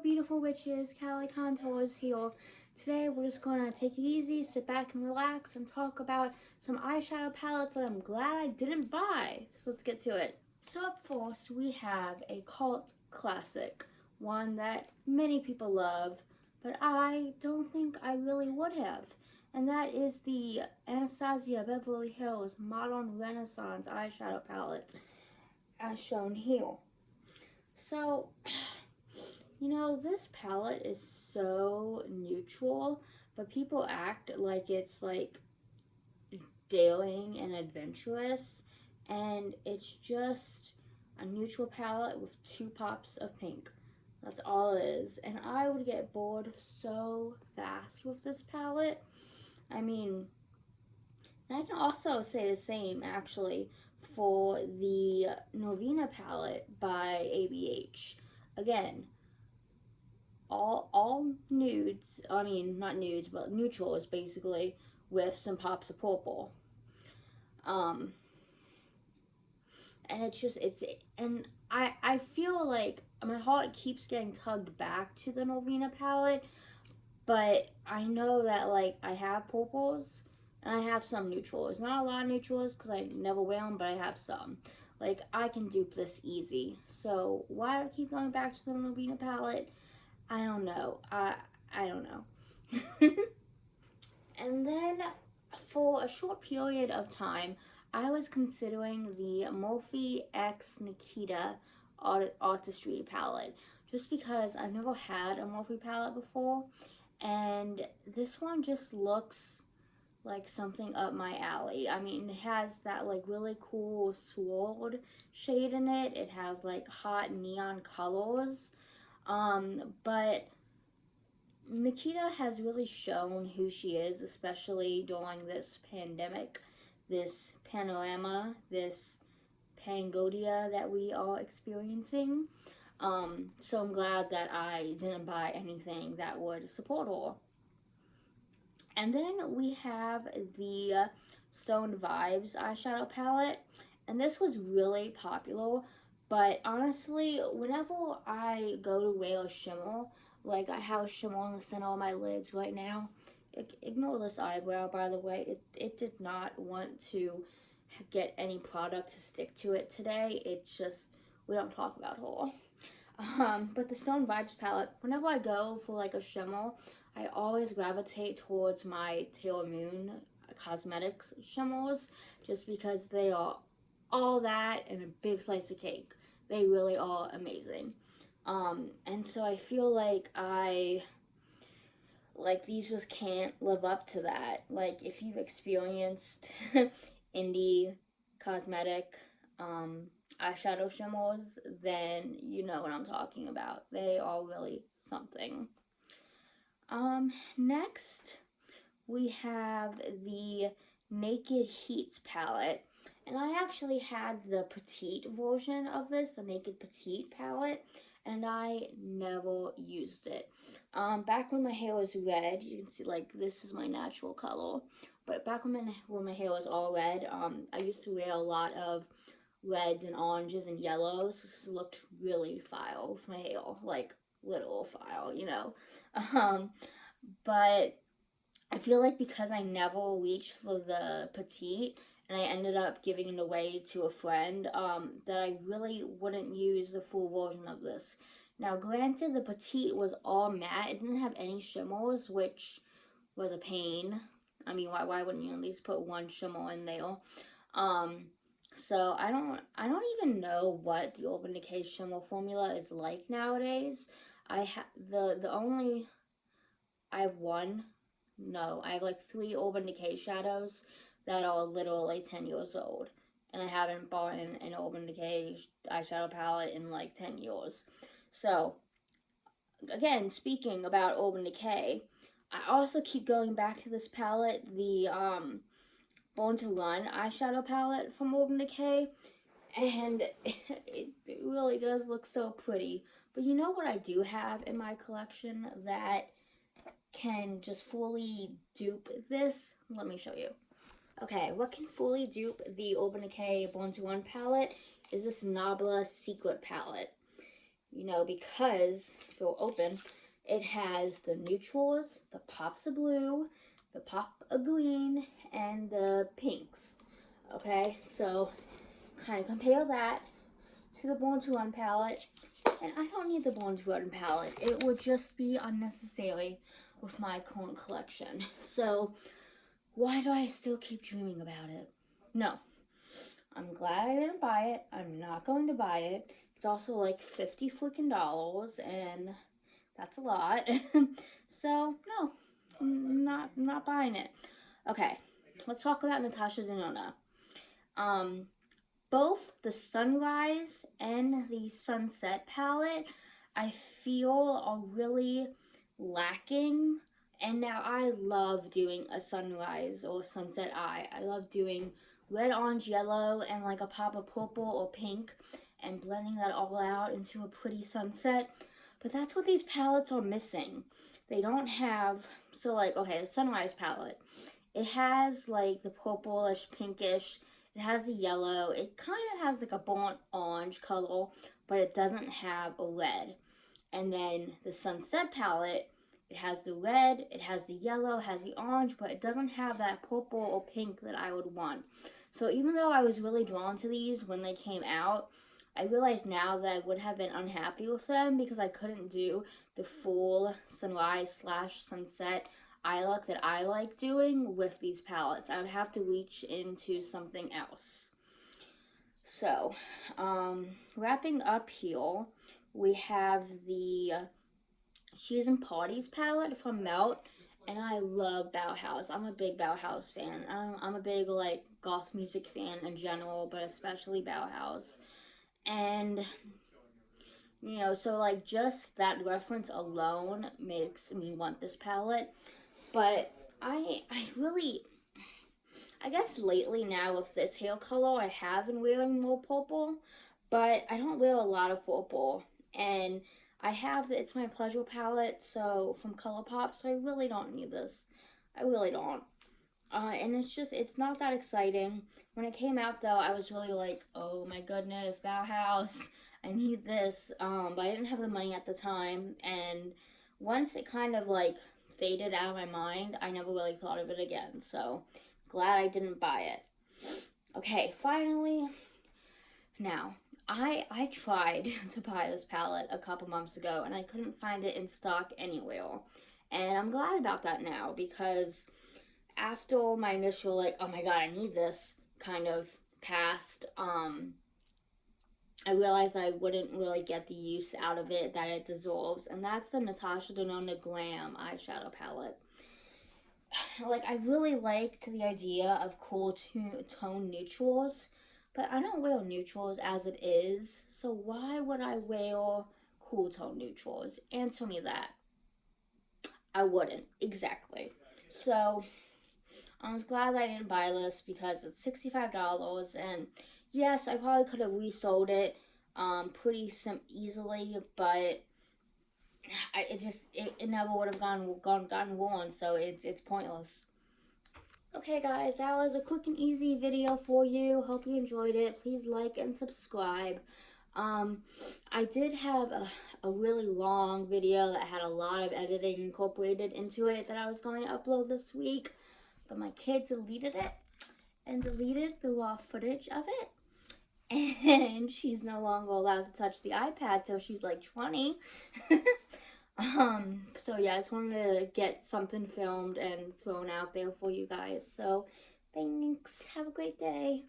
beautiful witches, Callie Contours here. Today we're just gonna take it easy, sit back and relax, and talk about some eyeshadow palettes that I'm glad I didn't buy. So let's get to it. So up first we have a cult classic, one that many people love, but I don't think I really would have. And that is the Anastasia Beverly Hills Modern Renaissance eyeshadow palette, as shown here. So, this palette is so neutral, but people act like it's like daring and adventurous, and it's just a neutral palette with 2 pops of pink. That's all it is, and I would get bored so fast with this palette. I mean, and I can also say the same actually for the Novena palette by ABH. Again, all nudes, I mean not nudes, but neutrals basically, with some pops of purple. And I feel like my heart keeps getting tugged back to the Novena palette, but I know that like I have purples and I have some neutrals. Not a lot of neutrals because I never wear them, but I have some. Like, I can dupe this easy. So why do I keep going back to the Novena palette? I don't know. I don't know. And then for a short period of time, I was considering the Morphe X Nikita Artistry palette, just because I've never had a Morphe palette before, and this one just looks like something up my alley. I mean, it has that like really cool sword shade in it. It has like hot neon colors. But Nikita has really shown who she is, especially during this pandemic, this panorama, this pangodia that we are experiencing. So I'm glad that I didn't buy anything that would support her. And then we have the Stone Vibes eyeshadow palette, and this was really popular, but honestly, whenever I go to wear a shimmer, like I have a shimmer in the center of my lids right now, ignore this eyebrow, by the way, it did not want to get any product to stick to it today. It's just, we don't talk about her. But the Stone Vibes palette, whenever I go for like a shimmer, I always gravitate towards my Taylor Moon Cosmetics shimmers, just because they are all that and a big slice of cake. They really are amazing. And so I feel like these just can't live up to that. Like, if you've experienced indie cosmetic eyeshadow shimmers, then you know what I'm talking about. They are really something. Next we have the Naked Heats palette, and I actually had the petite version of this, the Naked Petite palette, and I never used it. Back when my hair was red, you can see like this is my natural color, but back when my hair was all red, I used to wear a lot of reds and oranges and yellows. This looked really foul with my hair, like little foul, but I feel like because I never reached for the petite and I ended up giving it away to a friend, that I really wouldn't use the full version of this. Now, granted, the petite was all matte. It didn't have any shimmers, which was a pain. I mean, why wouldn't you at least put one shimmer in there? So I don't even know what the Urban Decay shimmer formula is like nowadays. I have like 3 Urban Decay shadows that are literally 10 years old. And I haven't bought an Urban Decay eyeshadow palette in like 10 years. So, again, speaking about Urban Decay, I also keep going back to this palette, the Born to Run eyeshadow palette from Urban Decay. And it really does look so pretty. But you know what I do have in my collection that can just fully dupe this? Let me show you. Okay, what can fully dupe the Urban Decay Born to Run palette is this Nabla Secret palette. you know, because if it'll open, it has the neutrals, the pops of blue, the pop of green, and the pinks. Okay, so kind of compare that to the Born to Run palette. And I don't need the Born to Run palette. It would just be unnecessary with my current collection. So why do I still keep dreaming about it? No. I'm glad I didn't buy it. I'm not going to buy it. It's also like $50 freaking dollars, and that's a lot. So no, I'm not buying it. Okay, let's talk about Natasha Denona. Both the Sunrise and the Sunset palette, I feel are really lacking. And now I love doing a sunrise or sunset eye. I love doing red, orange, yellow, and like a pop of purple or pink, and blending that all out into a pretty sunset. But that's what these palettes are missing. They don't have, so like, okay, the Sunrise palette, it has like the purplish, pinkish, it has the yellow, it kind of has like a burnt orange color, but it doesn't have a red. And then the Sunset palette, it has the red, it has the yellow, it has the orange, but it doesn't have that purple or pink that I would want. So even though I was really drawn to these when they came out, I realize now that I would have been unhappy with them because I couldn't do the full sunrise / sunset eye look that I like doing with these palettes. I would have to reach into something else. So, wrapping up here, we have the She's in Parties palette from Melt, and I love Bauhaus. I'm a big Bauhaus fan. I'm a big like goth music fan in general, but especially Bauhaus. And you know, so like just that reference alone makes me want this palette. But I really, I guess lately now with this hair color, I have been wearing more purple, but I don't wear a lot of purple. And I have, it's my pleasure palette, so from ColourPop, so I really don't need this. I really don't. And it's just, it's not that exciting. When it came out though, I was really like, oh my goodness, Bauhaus, I need this. But I didn't have the money at the time. And once it kind of like faded out of my mind, I never really thought of it again. So glad I didn't buy it. Okay, finally, now, I tried to buy this palette a couple months ago and I couldn't find it in stock anywhere. And I'm glad about that now because after my initial like, oh my god, I need this kind of passed, I realized that I wouldn't really get the use out of it that it deserves. And that's the Natasha Denona Glam eyeshadow palette. Like, I really liked the idea of cool tone neutrals, but I don't wear neutrals as it is, so why would I wear cool tone neutrals? Answer me that. I wouldn't, exactly. So, I was glad that I didn't buy this because it's $65, and yes, I probably could have resold it pretty easily, but it never would have gotten worn, so it's pointless. Okay guys, that was a quick and easy video for you. Hope you enjoyed it. Please like and subscribe. I did have a really long video that had a lot of editing incorporated into it that I was going to upload this week, but my kid deleted it and deleted the raw footage of it. And she's no longer allowed to touch the iPad till she's like 20. So yeah, I just wanted to get something filmed and thrown out there for you guys. So thanks. Have a great day.